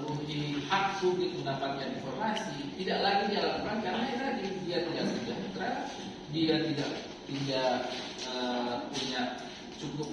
memenuhi hak publik mendapatkan informasi tidak lagi dia lakukan karena tadi dia tidak sejahtera, dia tidak punya cukup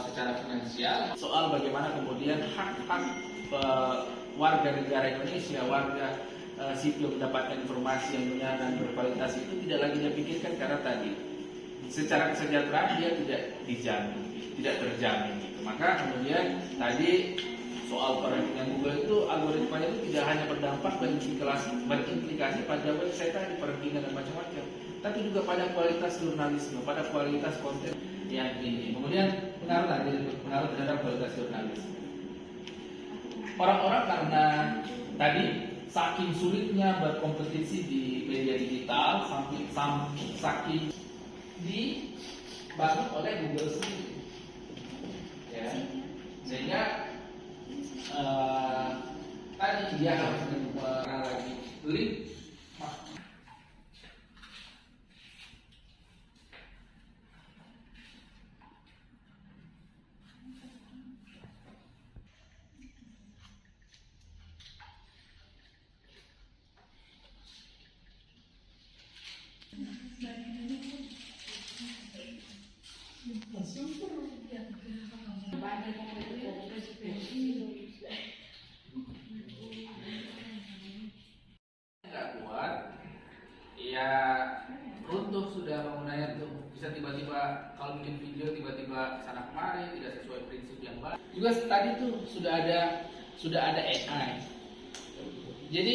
secara finansial. Soal bagaimana kemudian hak-hak warga negara Indonesia, warga sipil mendapatkan informasi yang benar dan berkualitas itu tidak lagi dia pikirkan karena tadi secara kesejahteraan dia tidak dijamin, tidak terjamin gitu. Maka kemudian tadi soal perankingan Google itu algoritmanya itu tidak hanya berdampak berimplikasi pada website tadi perankingan dan macam-macam, tapi juga pada kualitas jurnalisme, pada kualitas konten yang ini. Kemudian pengaruh terhadap kualitas jurnalisme. Orang-orang karena tadi saking sulitnya berkompetisi di media digital, saking dibangun oleh Google sendiri, ya, sehingga tadi dia harus menemukan lagi link. Nggak kuat, ya runtuh sudah bangunannya tuh. Bisa tiba-tiba kalau bikin video tiba-tiba sana kemari tidak sesuai prinsip yang baik. Juga tadi tuh sudah ada AI. Jadi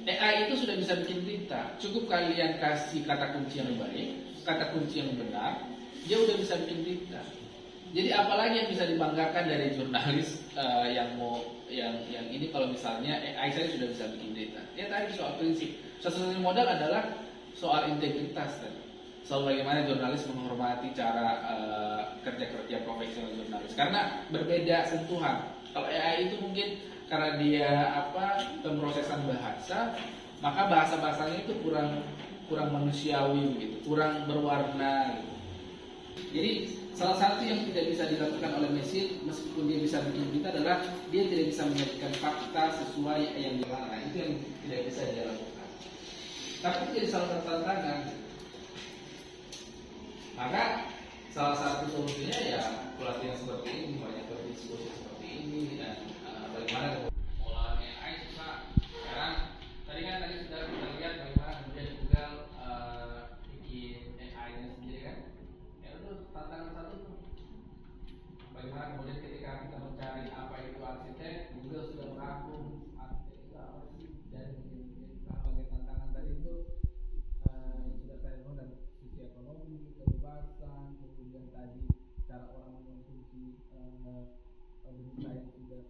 AI itu sudah bisa bikin berita. Cukup kalian kasih kata kunci yang baik, kata kunci yang benar, dia udah bisa bikin berita. Jadi apalagi yang bisa dibanggakan dari jurnalis yang ini kalau misalnya AI saya sudah bisa bikin berita. Ya tadi soal prinsip. Satu-satunya modal adalah soal integritas tadi. Soal bagaimana jurnalis menghormati cara kerja-kerja profesional jurnalis. Karena berbeda sentuhan. Kalau AI itu mungkin karena dia pemrosesan bahasa, maka bahasa-bahasanya itu kurang manusiawi gitu, kurang berwarna gitu. Jadi salah satu yang tidak bisa dilakukan oleh mesin meskipun dia bisa bikin berita adalah dia tidak bisa menyajikan fakta sesuai yang dilarang. Itu yang tidak bisa dia lakukan. Tapi itu jadi salah satu tantangan. Maka salah satu solusinya ya pelatihan seperti ini, banyak berdiskusi seperti ini dan bagaimana pengolahan AI susah. Sekarang tadi sudah kita lihat bagaimana kemudian Google bikin AI-nya sendiri kan. Ya itu tantangan satu tuh. Bagaimana kemudian ketika kita mencari apa itu arsitek, Google sudah merangkum arsitek itu apa sih dan berbagai tantangan tadi itu sudah saya tahu dari sisi ekonomi, kebebasan, kemudian tadi cara orang mengkonsumsi berita yang sudah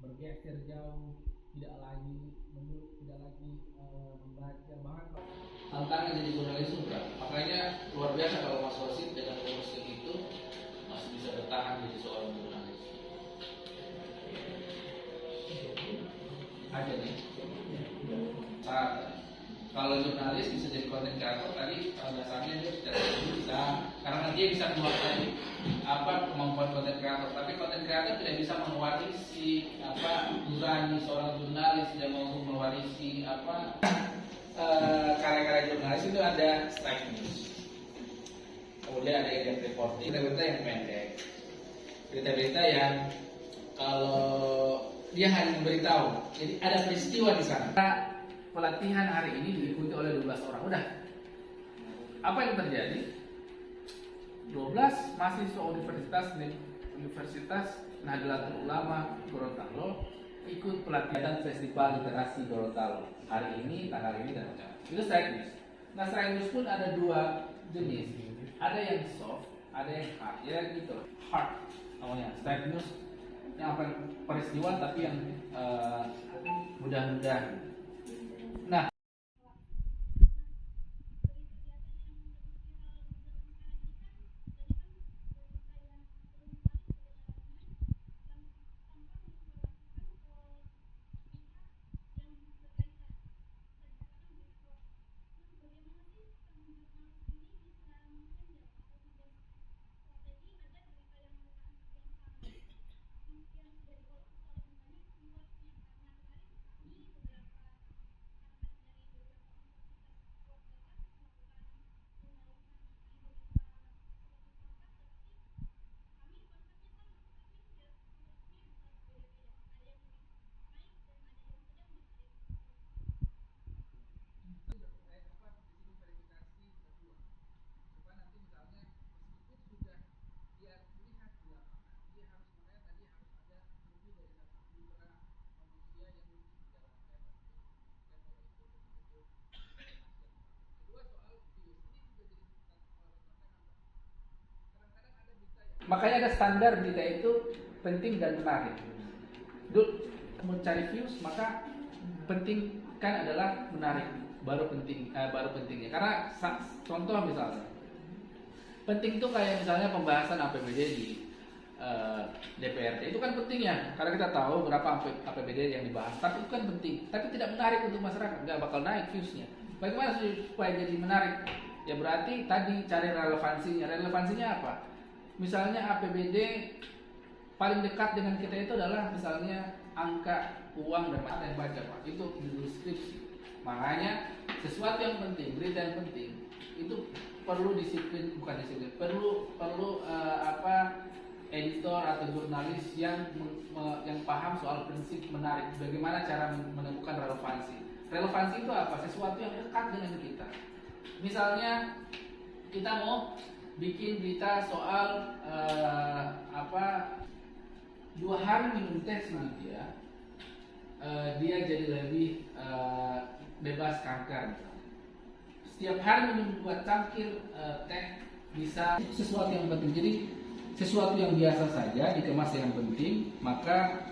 bergeser jauh, tidak lagi membaca, bahkan tantangan jadi jurnalis berat. Makanya luar biasa kalau Mas Wasid dengan umur segitu masih bisa bertahan jadi seorang jurnalis. Ada nih. Kalau jurnalis bisa jadi konten kreator tadi dasarnya dia sudah bisa karena dia bisa menguasai kemampuan konten kreator. Tapi konten kreator tidak bisa mewarisi nurani seorang jurnalis, tidak mau mewarisi karya-karya jurnalis. Itu ada strike news, kemudian ada in-depth reporting, berita-berita yang pendek, berita-berita yang kalau dia hanya memberitahu, jadi ada peristiwa di sana. Pelatihan hari ini diikuti oleh 12 orang. Udah. Apa yang terjadi? 12 mahasiswa Universitas Nahdlatul Ulama Gorontalo ikut pelatihan Festival Literasi Gorontalo hari ini, tanggal ini dan macam-macam. Itu strike news. Nah, strike news pun ada dua jenis. Ada yang soft, ada yang hard. Ya gitu. Hard namanya. Strike news yang peristiwa tapi yang mudah-mudahan. Nah, Makanya ada standar berita itu penting dan menarik. Dulu mau cari views maka penting kan adalah menarik, baru pentingnya. Karena contoh misalnya penting itu kayak misalnya pembahasan APBD di DPRD itu kan penting ya, karena kita tahu berapa APBD yang dibahas, tapi itu kan penting, tapi tidak menarik untuk masyarakat, nggak bakal naik viewsnya. Bagaimana supaya jadi menarik? Ya berarti tadi cari relevansinya. Relevansinya apa? Misalnya APBD paling dekat dengan kita itu adalah misalnya angka uang dan mata yang baca Pak, itu di deskripsi. Makanya sesuatu yang penting, berita yang penting itu perlu disiplin, bukan disiplin, perlu editor atau jurnalis yang paham soal prinsip menarik. Bagaimana cara menemukan relevansi? Relevansi itu apa? Sesuatu yang dekat dengan kita. Misalnya kita mau bikin berita soal 2 hari minum teh sama dia jadi lebih bebas kanker. Setiap hari minum 2 cangkir teh bisa sesuatu yang penting. Jadi sesuatu yang biasa saja dikemas dengan penting, maka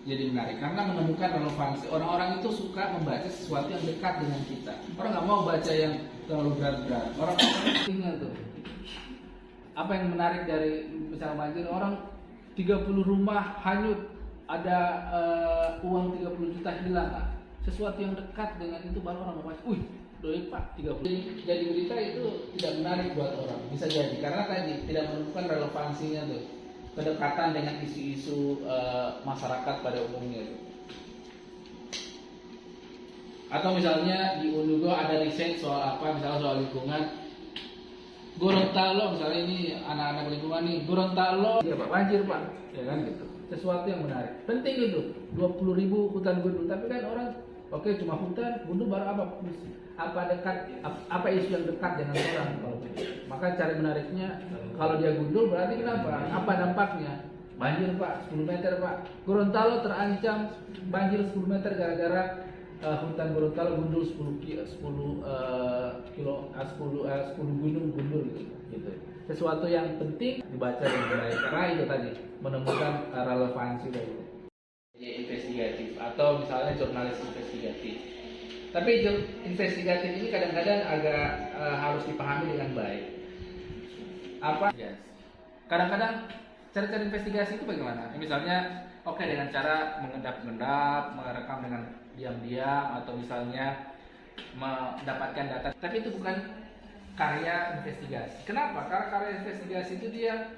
jadi menarik karena menemukan relevansi. Orang-orang itu suka membaca sesuatu yang dekat dengan kita. Orang nggak mau baca yang terlalu berat-berat. Orang pentingnya tuh. Apa yang menarik dari misalnya banjir, orang 30 rumah hanyut, ada uang 30 juta hilang. Sesuatu yang dekat dengan itu baru orang membaca. Doi Pak 30. Jadi berita itu tidak menarik buat orang. Bisa jadi karena tadi tidak menemukan relevansinya tuh. Kedekatan dengan isu-isu masyarakat pada umumnya tuh. Atau misalnya di Undugo ada riset soal apa, misalnya soal lingkungan. Gorontalo misalnya, ini anak-anak lingkungan nih, Gorontalo ya Pak, banjir Pak, ya kan gitu. Sesuatu yang menarik. Penting itu 20.000 hutan gundul, tapi kan orang oke, cuma hutan gundul baru apa isu yang dekat dengan orang kalau begitu. Maka cari menariknya, kalau dia gundul berarti kenapa? Apa dampaknya? Banjir Pak, 10 meter Pak. Gorontalo terancam banjir 10 meter gara-gara hutan Gorontalo gundul 10 gunung gundul gitu. Sesuatu yang penting dibaca dengan baik karena itu tadi menemukan relevansi dari investigatif atau misalnya jurnalis investigatif. Tapi investigatif ini kadang-kadang agak harus dipahami dengan baik. Kadang-kadang cara-cara investigasi itu bagaimana? Misalnya dengan cara mengendap-endap, merekam dengan diam-diam, atau misalnya mendapatkan data. Tapi itu bukan karya investigasi. Kenapa? Karena karya investigasi itu dia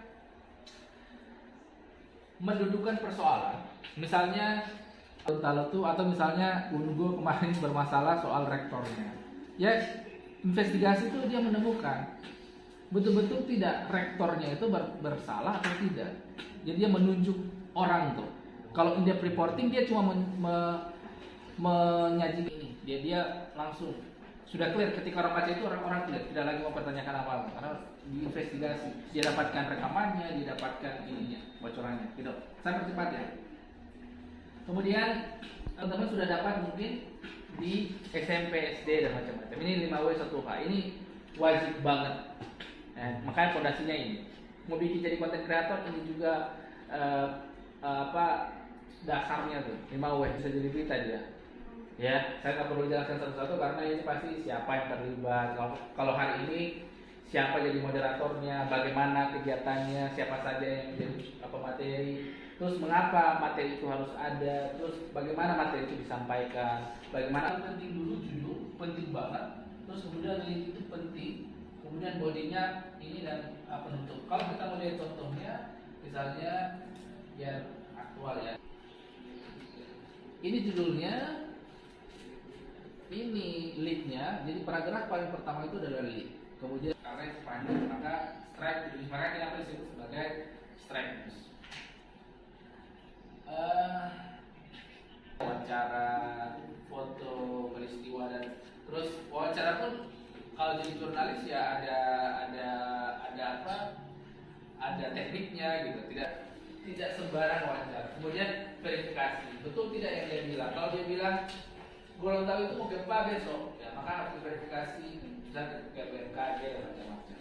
mendudukan persoalan. Misalnya atau misalnya Ungo kemarin bermasalah soal rektornya. Ya, investigasi itu dia menemukan betul-betul tidak rektornya itu bersalah atau tidak. Jadi dia menunjuk orang tuh. Kalau in-depth reporting dia cuma menyajikan ini. Dia langsung sudah clear ketika orang baca itu, orang clear, tidak lagi mempertanyakan apa-apa karena diinvestigasi. Dia dapatkan rekamannya, dia dapatkan ininya, bocorannya, gitu. Saya percepat ya. Kemudian teman-teman sudah dapat mungkin di SMP, SD dan macam-macam. Ini 5W1H. Ini wajib banget. Makanya fondasinya ini. Mau bikin jadi konten kreator ini juga dasarnya tuh 5W, bisa jadi berita dia. Ya, saya nggak perlu jelaskan satu-satu karena ini pasti siapa yang terlibat. Kalau hari ini siapa jadi moderatornya, bagaimana kegiatannya, siapa saja yang menjadi materi, terus mengapa materi itu harus ada, terus bagaimana materi itu disampaikan, bagaimana penting dulu judul, penting banget, terus kemudian link itu penting, kemudian bodinya ini dan penutup. Kalau kita mau lihat contohnya, misalnya biar aktual ya. Ini judulnya, ini lead-nya, jadi paragraf paling pertama itu adalah lead. Kemudian karena sepanjang maka strike, maka kita disebut sebagai strike news. Wawancara, foto, peristiwa, dan terus wawancara pun kalau jadi jurnalis ya ada tekniknya gitu, tidak sembarang wawancara. Kemudian verifikasi, betul tidak yang dia bilang. Kalau dia bilang Gorontalo itu mau gempa besok, ya maka harus diverifikasi, misalnya ke BMKG dan macam-macam.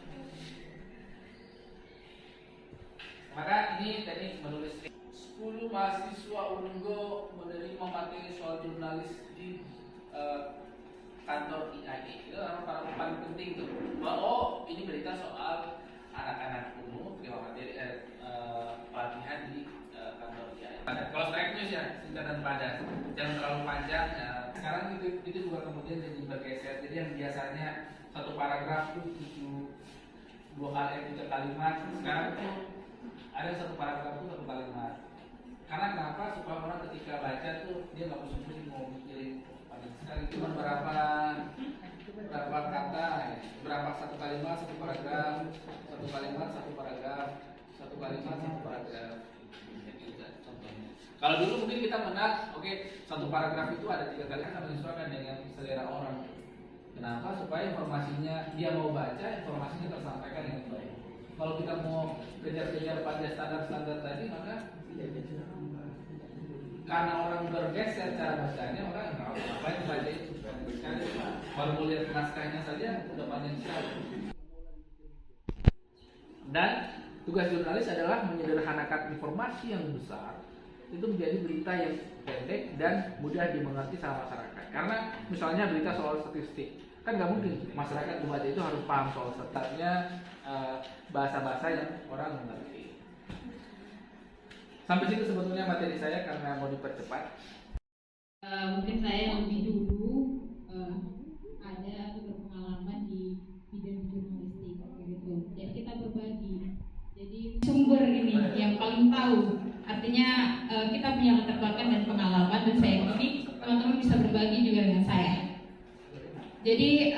ini teknik menulis 10 mahasiswa Ungo menerima materi soal jurnalis di kantor IAI. Itu yang paling penting tuh. Oh, ini berita soal anak-anak umum terima materi pelatihan di kantor IAI. Kalau strike news ya singkat dan padat, jangan terlalu panjang. Sekarang itu juga kemudian jadi bergeser. Jadi yang biasanya satu paragraf itu 2 kali 3 kalimat, sekarang tuh ada satu paragraf itu 1 kalimat. Karena kenapa? Supaya orang ketika baca tuh dia nggak pusing-pusing mau mikirin sekali cuma berapa kata, ya. Berapa satu kalimat, satu paragraf, satu kalimat, satu paragraf, satu kalimat, satu paragraf. Contohnya. Kalau dulu mungkin kita menang, oke, satu paragraf itu ada 3 kali, kan menyesuaikan dengan selera orang. Kenapa? Supaya informasinya dia mau baca, informasinya tersampaikan dengan baik. Kalau kita mau kejar-kejar pada standar-standar tadi, maka karena orang bergeser cara bacanya, orang nggak tahu apa yang baca itu. Baru lihat naskahnya saja udah panjang sekali. Dan tugas jurnalis adalah menyederhanakan informasi yang besar itu menjadi berita yang pendek dan mudah dimengerti sama masyarakat. Karena misalnya berita soal statistik, kan nggak mungkin masyarakat membaca itu harus paham soal statistiknya, bahasa-bahasa yang orang mengerti. Sampai situ sebetulnya materi saya karena mau dipercepat. Mungkin saya lebih dulu ada atau berpengalaman di bidang jurnalistik gitu. Jadi kita berbagi. Jadi sumber ini yang paling tahu. Artinya kita punya latar belakang dan pengalaman, dan saya yakin teman-teman bisa berbagi juga dengan saya. Jadi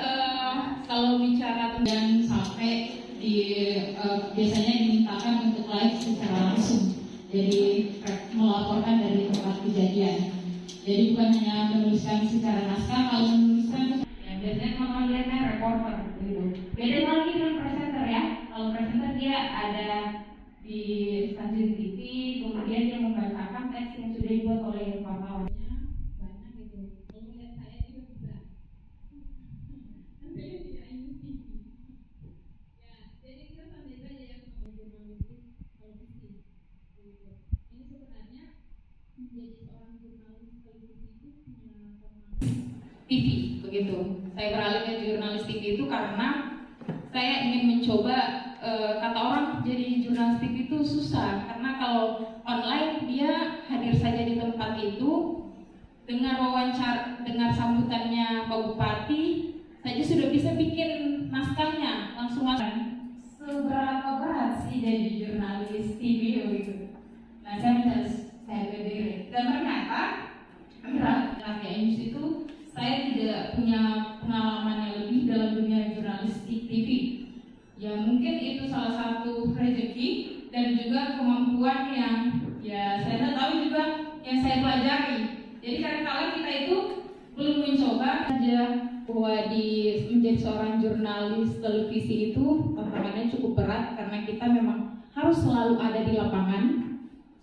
kalau bicara tentang sampai di biasanya dimintakan untuk live secara langsung. Jadi melaporkan dari tempat kejadian. Jadi bukan hanya menuliskan secara naskah, kalau menuliskan ya, biasanya kalau lihatnya reporter gitu. Beda lagi dengan presenter ya. Kalau presenter dia ada di stasiun TV, kemudian dia membacakan teks yang sudah dibuat oleh wartawan. Banyak gitu. Kalau lihat saya juga bisa. Saya di Ayu TV. Ya, jadi kita santai saja ya sama jurnalistik televisi. Ini sebenarnya menjadi seorang jurnalis televisi itu punya TV begitu. Saya beralih ke jurnalis TV itu karena saya ingin mencoba, kata orang jadi jurnalis TV itu susah karena kalau online dia hadir saja di tempat itu, dengar wawancara, dengar sambutannya Pak Bupati saja sudah bisa bikin naskahnya langsung. Seberapa berat sih jadi jurnalis TV begitu? Nah, saya berdiri dan ternyata berat. News itu saya tidak punya pengalaman yang lebih dalam dunia jurnalistik TV. Ya mungkin itu salah satu rezeki dan juga kemampuan yang ya saya tahu juga yang saya pelajari. Jadi kadang-kadang kita itu belum mencoba saja bahwa menjadi seorang jurnalis televisi itu tantangannya cukup berat karena kita memang harus selalu ada di lapangan.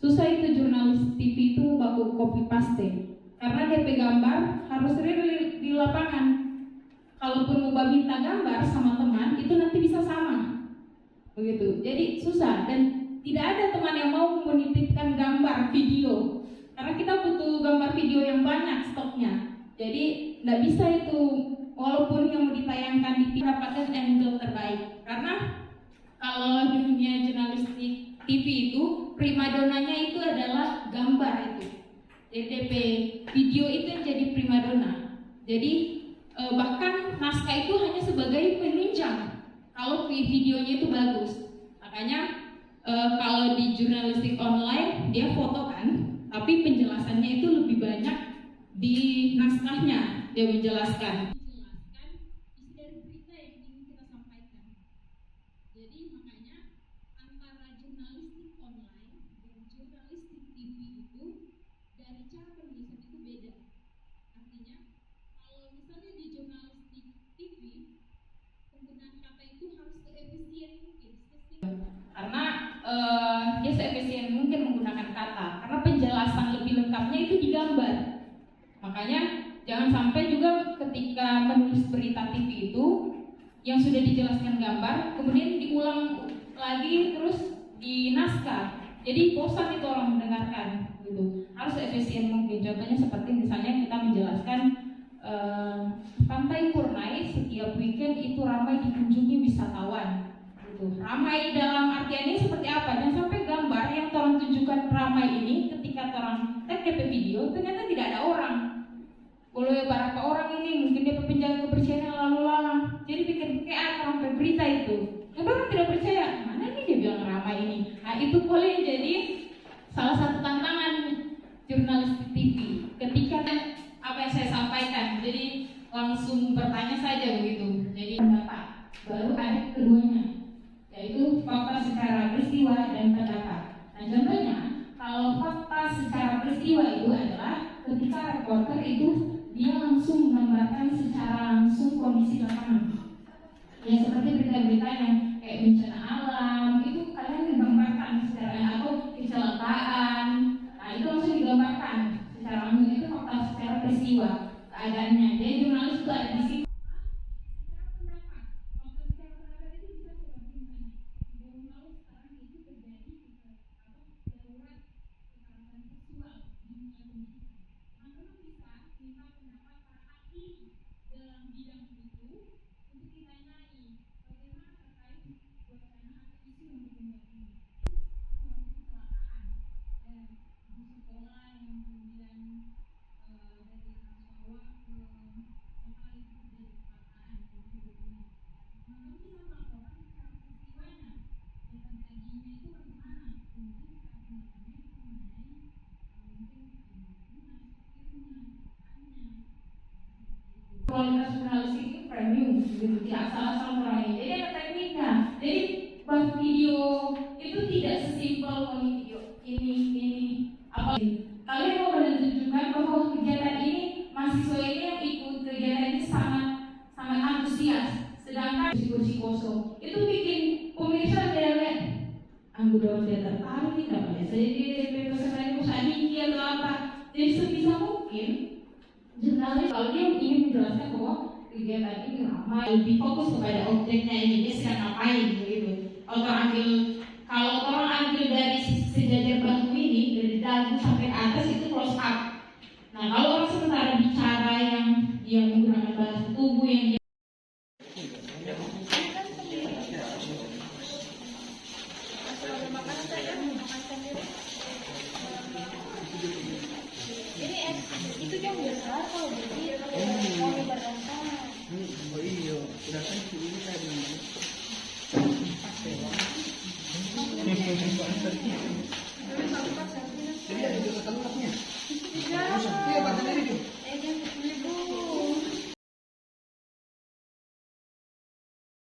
Susah itu jurnalis TV itu baku copy paste karena DP gambar harus real di lapangan. Kalaupun mau minta gambar sama teman itu nanti bisa sama begitu. Jadi susah dan tidak ada teman yang mau menitipkan gambar video karena kita butuh gambar video yang banyak stoknya. Jadi tidak bisa itu walaupun yang mau ditayangkan di TV dapatkan angle terbaik karena kalau di dunia jurnalistik TV itu primadonanya itu adalah gambar itu. DP video itu yang jadi primadona. Jadi bahkan naskah itu hanya sebagai penunjang kalau videonya itu bagus. Makanya kalau di jurnalistik online dia foto kan, tapi penjelasannya itu lebih banyak di naskahnya. Dia menjelaskan isi dari berita yang ingin kita sampaikan. Jadi makanya antara jurnalistik online dan jurnalistik TV itu dari cara penulisan itu beda. Artinya kalau misalnya di jurnalistik TV penggunaan kata itu harus seefisien mungkin, karena dia seefisien mungkin menggunakan kata karena penjelasan lebih lengkapnya itu di gambar. Makanya jangan sampai juga ketika menulis berita TV itu yang sudah dijelaskan gambar kemudian diulang lagi terus di naskah. Jadi bosan itu orang mendengarkan gitu. Harus efisien mungkin. Contohnya seperti misalnya kita menjelaskan Pantai Kurnai setiap weekend itu ramai dikunjungi wisatawan. Gitu. Ramai dalam artiannya seperti apa? Dan sampai gambar yang orang tunjukkan ramai ini ketika orang tag DP video ternyata tidak ada orang. Kalau beberapa orang ini mungkin dia penjaga kebersihan yang lalu lalang. Jadi bikin kayak sampai berita itu. Yang orang tidak percaya, mana ini dia bilang ramai ini. Nah itu boleh jadi salah satu tantangan jurnalistik TV. Ketika apa yang saya sampaikan, jadi langsung bertanya saja begitu. Jadi pendapat. Baru ada keduanya, yaitu fakta secara peristiwa dan pendapat. Nah contohnya, kalau fakta secara peristiwa itu adalah ketika reporter itu dia langsung menggambarkan secara langsung kondisi lapangan. Ya seperti berita-berita yang kayak bencana alam itu kalian digambarkan secara atau kecelakaan. Nah itu langsung digambarkan secara langsung, itu fakta secara peristiwa keadaannya. Jadi jurnalis itu ada di situ. Kualitas jurnalistik itu premium, gitu, tidak asal-asal meraih. Jadi ada tekniknya. Jadi buat video itu tidak sesimpel video ini apa. Kalian mau menunjukkan bahwa kegiatan ini mahasiswa ini yang ikut kegiatan ini sangat antusias, sedangkan kursi kosong itu bikin pemirsa tidak lihat. Anggota tidak tertarik, tidak banyak saja di peserta perusahaan ini atau apa. Jadi sebisa mungkin jurnalis kalau dia ingin menjelaskan bahwa kegiatan ini ramai, lebih fokus kepada objeknya ini dia sedang ngapain begitu. Kalau orang ambil dari sejajar batu ini dari dagu sampai ke atas itu close up. Nah kalau orang sementara bicara yang dia menggunakan bahasa tubuh yang dia itu yang besar kalau jadi mau diberangkat. Oh iya, udah kan ini tadi.